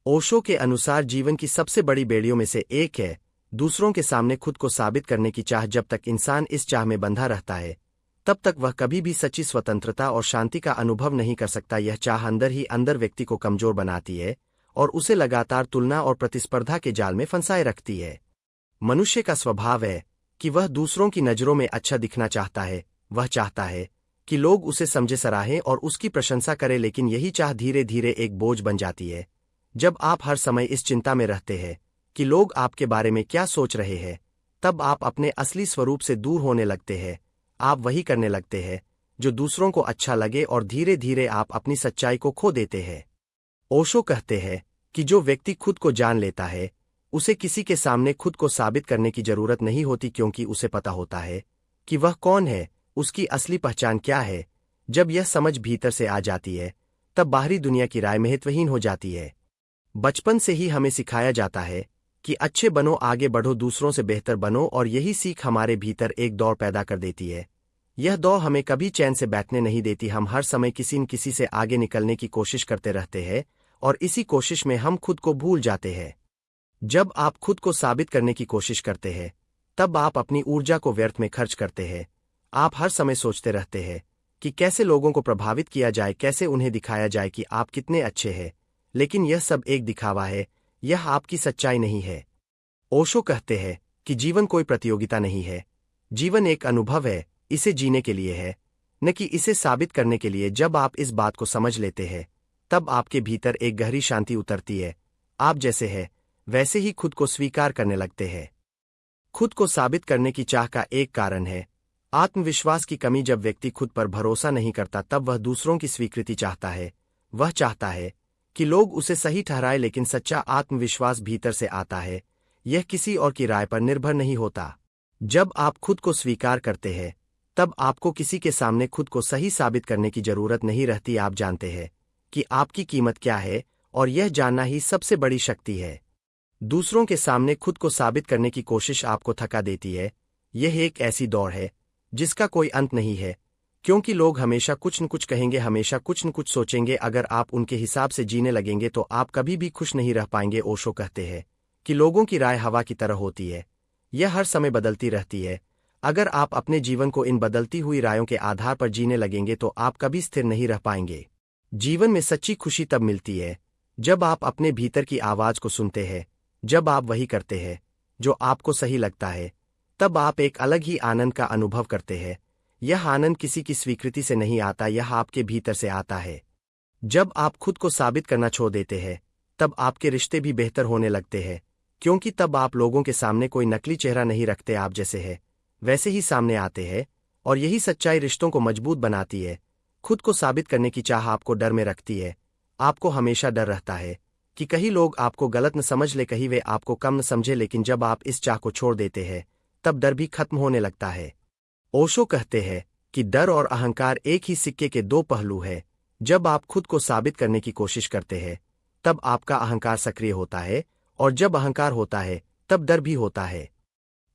ओशो के अनुसार जीवन की सबसे बड़ी बेड़ियों में से एक है दूसरों के सामने खुद को साबित करने की चाह। जब तक इंसान इस चाह में बंधा रहता है तब तक वह कभी भी सच्ची स्वतंत्रता और शांति का अनुभव नहीं कर सकता। यह चाह अंदर ही अंदर व्यक्ति को कमजोर बनाती है और उसे लगातार तुलना और प्रतिस्पर्धा के जाल में फंसाए रखती है। मनुष्य का स्वभाव है कि वह दूसरों की नज़रों में अच्छा दिखना चाहता है। वह चाहता है कि लोग उसे समझे, सराहें और उसकी प्रशंसा करें, लेकिन यही चाह धीरे धीरे एक बोझ बन जाती है। जब आप हर समय इस चिंता में रहते हैं कि लोग आपके बारे में क्या सोच रहे हैं, तब आप अपने असली स्वरूप से दूर होने लगते हैं। आप वही करने लगते हैं जो दूसरों को अच्छा लगे और धीरे धीरे आप अपनी सच्चाई को खो देते हैं। ओशो कहते हैं कि जो व्यक्ति खुद को जान लेता है उसे किसी के सामने खुद को साबित करने की जरूरत नहीं होती, क्योंकि उसे पता होता है कि वह कौन है, उसकी असली पहचान क्या है। जब यह समझ भीतर से आ जाती है तब बाहरी दुनिया की राय महत्वहीन हो जाती है। बचपन से ही हमें सिखाया जाता है कि अच्छे बनो, आगे बढ़ो, दूसरों से बेहतर बनो, और यही सीख हमारे भीतर एक दौड़ पैदा कर देती है। यह दौड़ हमें कभी चैन से बैठने नहीं देती। हम हर समय किसी न किसी से आगे निकलने की कोशिश करते रहते हैं और इसी कोशिश में हम खुद को भूल जाते हैं। जब आप खुद को साबित करने की कोशिश करते हैं तब आप अपनी ऊर्जा को व्यर्थ में खर्च करते हैं। आप हर समय सोचते रहते हैं कि कैसे लोगों को प्रभावित किया जाए, कैसे उन्हें दिखाया जाए कि आप कितने अच्छे हैं, लेकिन यह सब एक दिखावा है, यह आपकी सच्चाई नहीं है। ओशो कहते हैं कि जीवन कोई प्रतियोगिता नहीं है, जीवन एक अनुभव है, इसे जीने के लिए है, न कि इसे साबित करने के लिए। जब आप इस बात को समझ लेते हैं तब आपके भीतर एक गहरी शांति उतरती है। आप जैसे हैं वैसे ही खुद को स्वीकार करने लगते हैं। खुद को साबित करने की चाह का एक कारण है आत्मविश्वास की कमी। जब व्यक्ति खुद पर भरोसा नहीं करता तब वह दूसरों की स्वीकृति चाहता है। वह चाहता है कि लोग उसे सही ठहराए, लेकिन सच्चा आत्मविश्वास भीतर से आता है, यह किसी और की राय पर निर्भर नहीं होता। जब आप खुद को स्वीकार करते हैं तब आपको किसी के सामने खुद को सही साबित करने की जरूरत नहीं रहती। आप जानते हैं कि आपकी कीमत क्या है और यह जानना ही सबसे बड़ी शक्ति है। दूसरों के सामने खुद को साबित करने की कोशिश आपको थका देती है। यह एक ऐसी दौड़ है जिसका कोई अंत नहीं है, क्योंकि लोग हमेशा कुछ न कुछ कहेंगे, हमेशा कुछ न कुछ सोचेंगे। अगर आप उनके हिसाब से जीने लगेंगे तो आप कभी भी खुश नहीं रह पाएंगे। ओशो कहते हैं कि लोगों की राय हवा की तरह होती है, यह हर समय बदलती रहती है। अगर आप अपने जीवन को इन बदलती हुई रायों के आधार पर जीने लगेंगे तो आप कभी स्थिर नहीं रह पाएंगे। जीवन में सच्ची खुशी तब मिलती है जब आप अपने भीतर की आवाज को सुनते हैं। जब आप वही करते हैं जो आपको सही लगता है तब आप एक अलग ही आनंद का अनुभव करते हैं। यह आनंद किसी की स्वीकृति से नहीं आता, यह आपके भीतर से आता है। जब आप खुद को साबित करना छोड़ देते हैं तब आपके रिश्ते भी बेहतर होने लगते हैं, क्योंकि तब आप लोगों के सामने कोई नकली चेहरा नहीं रखते। आप जैसे हैं वैसे ही सामने आते हैं और यही सच्चाई रिश्तों को मजबूत बनाती है। खुद को साबित करने की चाह आपको डर में रखती है। आपको हमेशा डर रहता है कि कहीं लोग आपको गलत न समझ ले, कहीं वे आपको कम न समझे, लेकिन जब आप इस चाह को छोड़ देते हैं तब डर भी खत्म होने लगता है। ओशो कहते हैं कि डर और अहंकार एक ही सिक्के के दो पहलू हैं। जब आप खुद को साबित करने की कोशिश करते हैं तब आपका अहंकार सक्रिय होता है, और जब अहंकार होता है तब डर भी होता है।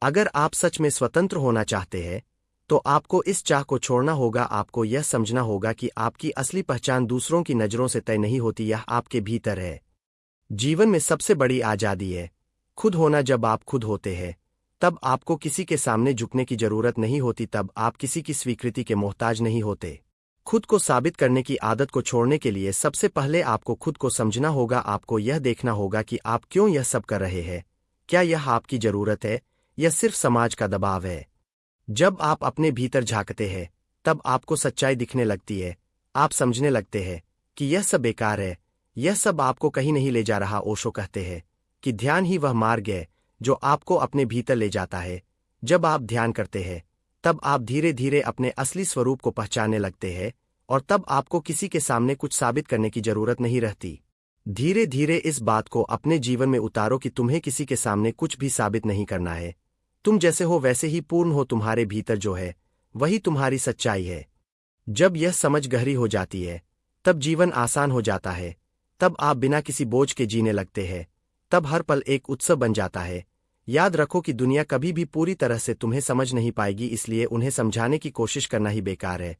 अगर आप सच में स्वतंत्र होना चाहते हैं तो आपको इस चाह को छोड़ना होगा। आपको यह समझना होगा कि आपकी असली पहचान दूसरों की नज़रों से तय नहीं होती, यह आपके भीतर है। जीवन में सबसे बड़ी आज़ादी है खुद होना। जब आप खुद होते हैं तब आपको किसी के सामने झुकने की जरूरत नहीं होती, तब आप किसी की स्वीकृति के मोहताज नहीं होते। खुद को साबित करने की आदत को छोड़ने के लिए सबसे पहले आपको खुद को समझना होगा। आपको यह देखना होगा कि आप क्यों यह सब कर रहे हैं। क्या यह आपकी जरूरत है या सिर्फ समाज का दबाव है? जब आप अपने भीतर झांकते हैं तब आपको सच्चाई दिखने लगती है। आप समझने लगते हैं कि यह सब बेकार है, यह सब आपको कहीं नहीं ले जा रहा। ओशो कहते हैं कि ध्यान ही वह मार्ग है जो आपको अपने भीतर ले जाता है। जब आप ध्यान करते हैं तब आप धीरे धीरे अपने असली स्वरूप को पहचानने लगते हैं, और तब आपको किसी के सामने कुछ साबित करने की जरूरत नहीं रहती। धीरे धीरे इस बात को अपने जीवन में उतारो कि तुम्हें किसी के सामने कुछ भी साबित नहीं करना है। तुम जैसे हो वैसे ही पूर्ण हो। तुम्हारे भीतर जो है वही तुम्हारी सच्चाई है। जब यह समझ गहरी हो जाती है तब जीवन आसान हो जाता है। तब आप बिना किसी बोझ के जीने लगते हैं। तब हर पल एक उत्सव बन जाता है। याद रखो कि दुनिया कभी भी पूरी तरह से तुम्हें समझ नहीं पाएगी, इसलिए उन्हें समझाने की कोशिश करना ही बेकार है।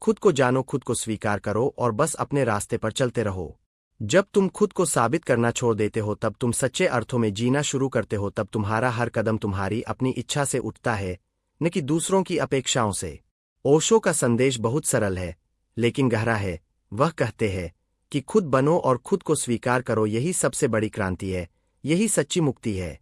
खुद को जानो, खुद को स्वीकार करो और बस अपने रास्ते पर चलते रहो। जब तुम खुद को साबित करना छोड़ देते हो तब तुम सच्चे अर्थों में जीना शुरू करते हो। तब तुम्हारा हर कदम तुम्हारी अपनी इच्छा से उठता है, न कि दूसरों की अपेक्षाओं से। ओशो का संदेश बहुत सरल है लेकिन गहरा है। वह कहते हैं कि खुद बनो और खुद को स्वीकार करो, यही सबसे बड़ी क्रांति है, यही सच्ची मुक्ति है।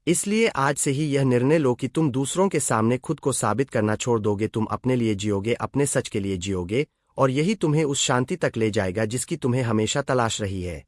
इसलिए आज से ही यह निर्णय लो कि तुम दूसरों के सामने खुद को साबित करना छोड़ दोगे। तुम अपने लिए जियोगे, अपने सच के लिए जियोगे, और यही तुम्हें उस शांति तक ले जाएगा जिसकी तुम्हें हमेशा तलाश रही है।